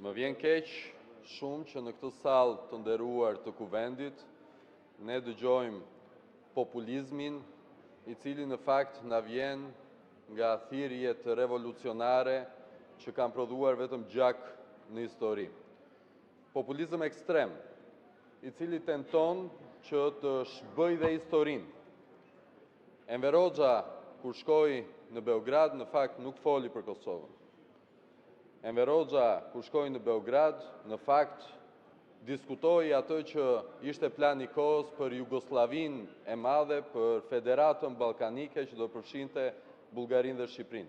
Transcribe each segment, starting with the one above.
Më vjen keq shumë që në këtë sallë të nderuar të Kuvendit ne dëgjojmë populizmin i cili në fakt na vjen nga thirrjet revolucionare që kanë prodhuar vetëm gjak në histori. Populizëm ekstrem, i cili tenton që të shbëjë dhe historinë. Enver Hoxha, kur shkoi në Beograd, në fakt nuk foli për Kosovën. Enver Hoxha, kur shkoi në Beograd, në fakt diskutoi atë që ishte plani i kohës për Jugosllavinë e madhe, për Federatën Ballkanike që do përfshinte Bullgarinë dhe Shqipërinë.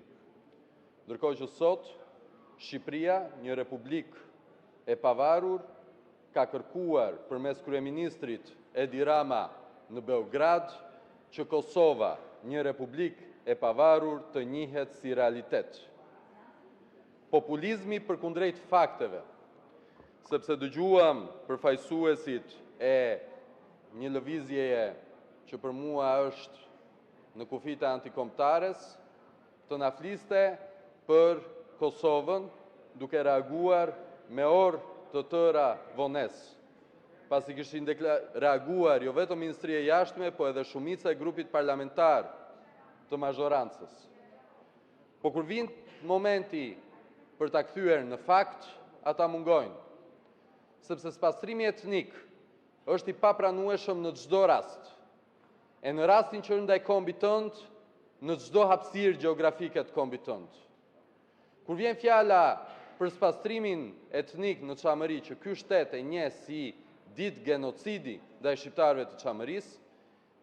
Ndërkohë që sot Shqipëria, një republikë e pavarur, ka kërkuar përmes kryeministrit Edi Rama në Beograd që Kosova, një republikë e pavarur, të njihet si realitet. Populizmi përkundrejt fakteve, sepse dëgjuam përfaqësuesit e një lëvizjeje që për mua është në kufita antikombëtares, të na fliste për Kosovën duke reaguar me orë të tëra vones, pasi kishin reaguar jo vetëm Ministria e Jashtme, po edhe shumica e grupit parlamentar të mazhorancës. Po kur vjen momenti për ta kthyer në fakt, ata mungojnë, sepse spastrimi etnik është i papranueshëm në çdo rast, e në rastin që ndaj kombit tënd, në çdo hapësirë gjeografike të kombit tënd. Kur vjen fjala për spastrimin etnik në Çamëri, që ky shtet e njeh si ditë genocidi ndaj shqiptarëve të Çamërisë,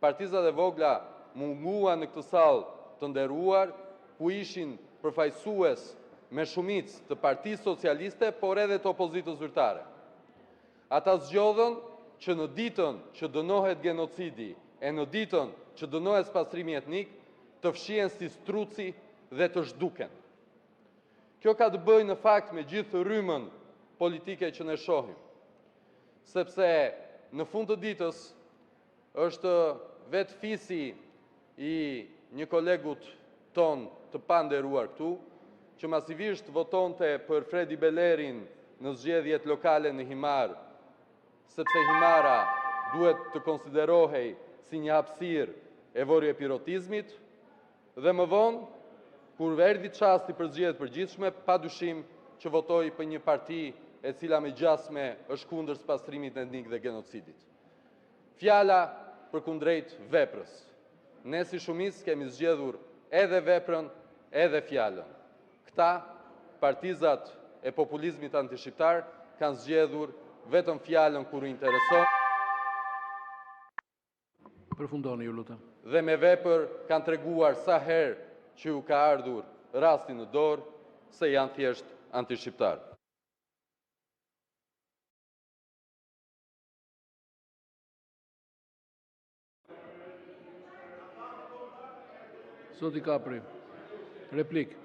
partizat e vogla munguan në këtë sallë të nderuar, ku ishin përfaqësues me shumicë të Partisë Socialiste, por edhe të opozitës zyrtare. Ata zgjodhën që në ditën që dënohet genocidi e në ditën që dënohet spastrimi etnik, të fshihen si struci dhe të zhduken. Kjo ka të bëjë në fakt me gjithë rrymën politike që ne shohim, sepse në fund të ditës është vetë fisi i një kolegut ton të panderuar këtu, që masivisht votonte për Fredi Bellerin në zgjedhjet lokale në Himar, sepse Himara duhet të konsiderohej si një hapësirë e vorje pirotizmit, dhe më vonë, kur erdhi çasti për zgjedhjet përgjithshme, padyshim që votoi për një parti e cila me gjasme është kundër spastrimit etnik dhe genocidit. Fjala përkundrejt veprës. Ne si shumicë kemi zgjedhur edhe veprën, edhe fjalën. Këta, partizat e populizmit antishqiptar, kanë zgjedhur vetëm fjalën kur u intereson. Përfundoni, ju lutem. Dhe me vepër kanë treguar sa herë që u ka ardhur rasti në dorë se janë thjesht antishqiptar. Zoti Kapri, replik.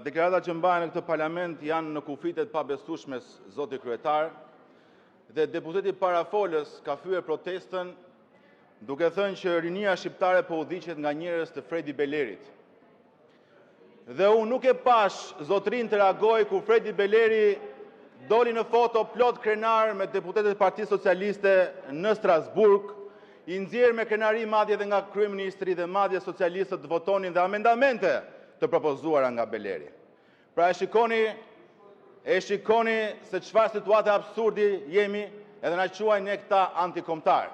Deklarata që mbajnë në këtë parlament janë në kufitet pa besueshmes, zoti kryetar, dhe deputeti parafolës ka thyer protestën duke thënë që rinia shqiptare po udhiqet nga njerëz të Fredi Bellerit. Dhe unë nuk e pash zotrin të reagoj kur Fredi Belleri doli në foto plot krenar me deputetët e Partisë Socialiste në Strasburg, i nxjerr me krenari madje edhe nga kryeministri dhe madje socialistët votonin dhe amendamente të propozuara nga Belleri. Pra e shikoni se çfarë situate absurdi jemi, edhe na quajnë ne këta antikombëtar.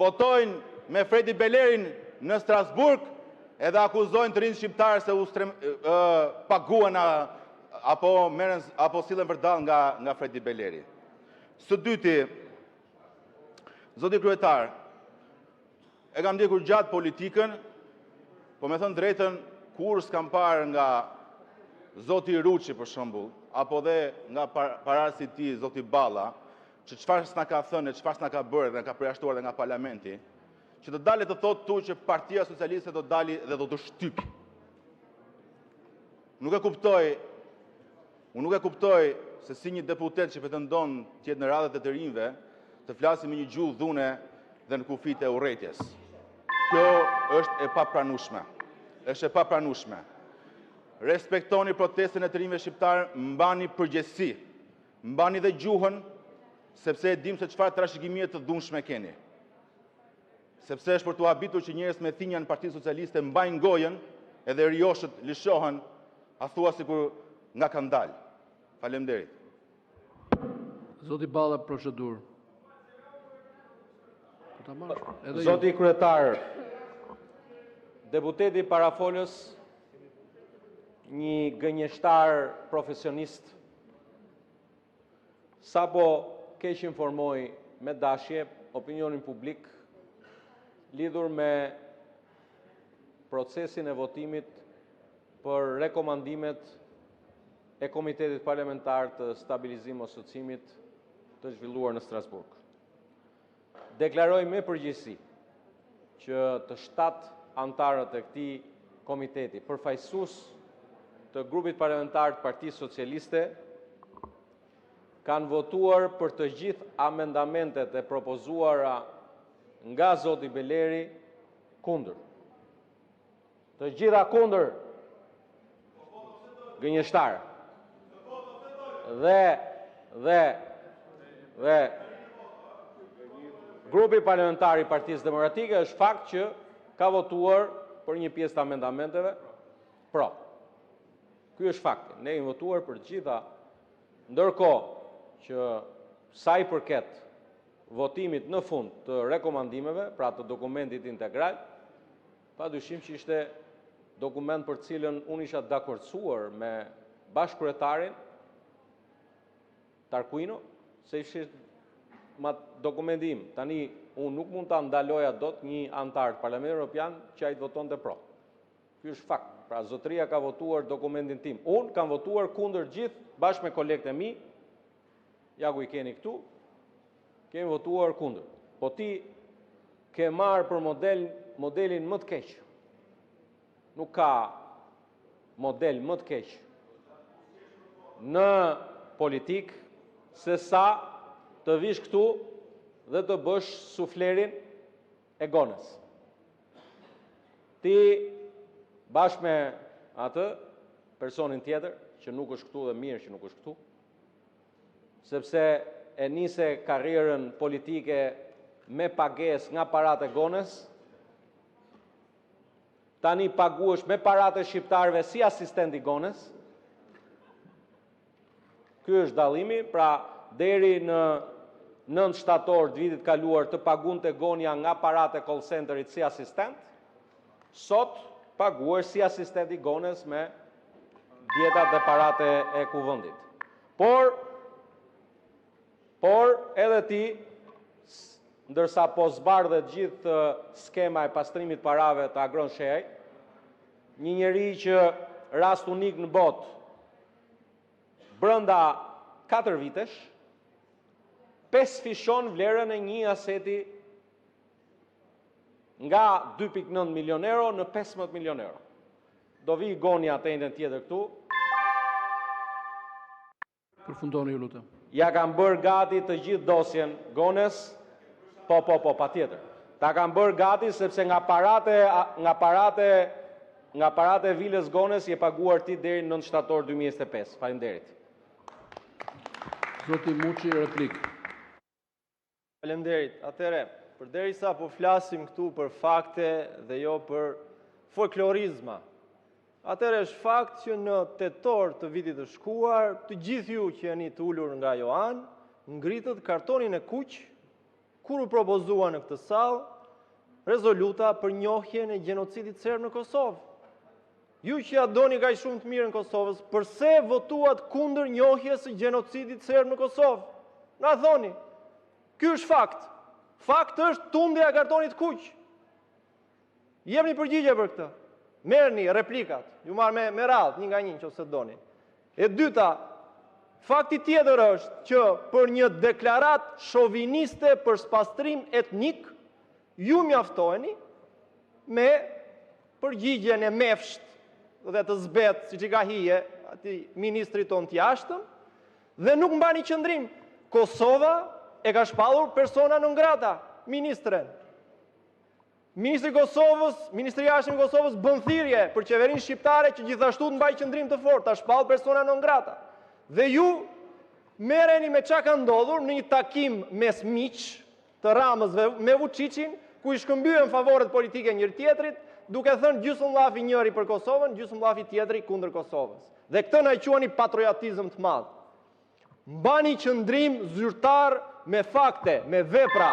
Votojnë me Fredi Bellerin në Strasburg edhe akuzojnë të rinj shqiptarë se u paguan apo sillen vërdall nga Fredi Belleri. Së dyti, zoti kryetar, e kam ndjekur gjatë politikën, po me thënë drejtën, kur s'kam parë nga zoti Ruçi për shembull, apo dhe nga pararësi i tij zoti Balla, që çfarë s'na ka thënë, çfarë s'na ka bërë dhe na ka përjashtuar dhe nga parlamenti, që të dalet të thotë tu që Partia Socialiste do dali dhe do të shtypi. Unë nuk e kuptoj se si një deputet që pretendon të jetë në radhët e të rinjve, të flasim me një gjuhë dhune dhe në kufit e urrëties. Kjo është e papranueshme. Është e papranueshme. Respektoni protestën e të rinjve shqiptar, mbani përgjegjësi, mbani dhe gjuhën, sepse e dim se çfarë trashëgimie të dhunshme keni. Sepse është për t'u habitur që njerëz me thinja në Partinë Socialiste mbajnë gojen, edhe rioshët lëshohen, a thua sikur nga kanë dalë. Faleminderit. Zoti Balla, procedurë. Zoti kryetar, deputeti parafolës një gënjeshtar profesionist sapo keq informoi me dashje opinionin publik lidhur me procesin e votimit për rekomandimet e Komitetit Parlamentar të Stabilizimit dhe Asociimit të zhvilluar në Strasburg. Deklaroj me përgjegjësi që të 7 antarët e këtij komiteti, përfaqësues të grupit parlamentar të Partisë Socialiste, kanë votuar për të gjithë amendamentet e propozuara nga zoti Beleri kundër. Të gjitha kundër. Gënjeshtar. Dhe grupi parlamentar i Partisë Demokratike është fakt që ka votuar për një pjesë të amendamenteve pro. Ky është fakti. Ne kemi votuar për të gjitha, ndërkohë që sa i përket votimit në fund të rekomandimeve, pra të dokumentit integral, padyshim që ishte dokument për cilën unë isha dakordsuar me bashkëkryetarin Tarquino, se ishte dokumenti im. Tani unë nuk mund ta ndaloja dot një antar të Parlamentit Evropian që ai votonte pro. Ky është fakt. Pra zotëria ka votuar dokumentin tim. Unë kam votuar kundër gjithë bashkë me kolegët e mi. Ja ku i keni këtu. Kemi votuar kundër. Po ti ke marrë për modelin më të keq. Nuk ka model më të keq në politik se sa të vish këtu dhe të bësh suflerin e gonës. Ti bashkë me atë personin tjetër që nuk është këtu dhe mirë që nuk është këtu, sepse e nise karrierën politike me pagesë nga paratë e gonës, tani paguhesh me paratë e shqiptarëve si asistent i gonës. Ky është dallimi, pra deri në 9 shtator të vitit kaluar të pagunte gonja nga paratë e call centerit si asistent, sot paguhesh si asistent i gonës me dietat dhe paratë e kuvendit. Por edhe ti, ndërsa po zbardhet gjithë skema e pastrimit parave të Agron Shehaj, një njeri që rast unik në botë, brenda 4 vitesh, 5 fishon vlerën e një aseti nga 2.9 milion euro në 15 milion euro. Do vi gonja të endën tjetër këtu. Përfundoni ju lutem. Ja kam bërë gati të gjithë dosjen gonës, pa tjetër. Ta kam bërë gati sepse nga parate e vilës gonës je paguar ti deri në 9 shtator 2025. Faleminderit. Zoti Muçi, replik. Faleminderit. Atëre, përderisa po flasim këtu për fakte dhe jo për folklorizma. Atëre është fakt që në tetor të vitit të shkuar, të gjithë ju që jeni të ulur nga Joan, ngritët kartonin e kuq, kur u propozua në këtë sallë rezoluta për njohjen e gjenocidit serb në Kosovë. Ju që ja doni kaq shumë të mirë në Kosovës, përse votuat kundër njohjes së gjenocidit serb në Kosovë? Na thoni. Ky është fakt. Fakt është tundja e kartonit kuq. Jepni përgjigje për këtë. Merrni replikat. Ju marr me radhë, një nga një nëse doni. E dyta, fakti tjetër është që për një deklarat shoviniste për spastrim etnik, ju mjaftoheni me përgjigjen e mefsht dhe të zbet, si që ka hije, ati ministri ton të jashtëm, dhe nuk mbani qëndrim. Kosova e ka shpallur persona non grata, ministren. Ministri i Kosovës, Ministri i Jashtëm i Kosovës bën thirrje për qeverinë shqiptare që gjithashtu të mbajë qendrim të fortë, ta shpall persona non grata. Dhe ju merreni me çka ka ndodhur në një takim mes miq të Ramës me Vučićin, ku i shkëmbyen favoret politike njëri tjetrit, duke thënë gjysmëllafi njëri për Kosovën, gjysmëllafi tjetri kundër Kosovës. Dhe këtë na e quani patriotizëm të madh. Mbani qëndrim zyrtar me fakte, me vepra,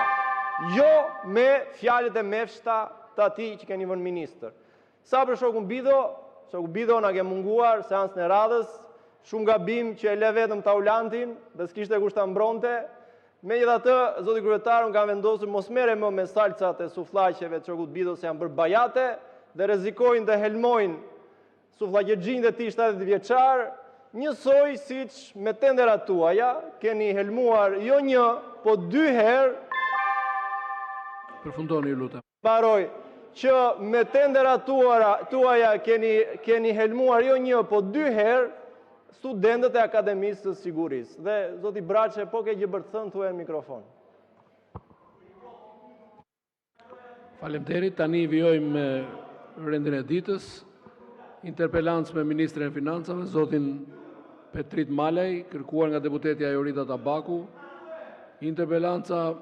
jo me fjalët e mefshta të atij që keni vënë ministër. Sa për shokun Bido na ke munguar seancën e radhës, shumë gabim që e le vetëm taulantin dhe s'kishte kusht ta mbronte. Megjithatë, zoti kryetar, unë kam vendosur mos merre më me salcat e sufllaqeve të shokut Bido se janë bërë bajate dhe rrezikojnë të helmojnë sufllaqexhin e tij 70 vjeçar, njësoj siç me tenderat tuaja keni helmuar jo një, po 2 herë. Përfundoni ju lutem. Mbaroj që me tenderat tuaja keni helmuar jo një, po 2 herë studentët e Akademisë së Sigurisë. Dhe zoti Braçe, po ke gjë për të thënë, thuaj në mikrofon. Faleminderit. Tani vijojmë rendin e ditës. Interpelancë me Ministrin e Financave, zotin Petrit Malaj, kërkuar nga deputetja Jorita Tabaku. Interpelanca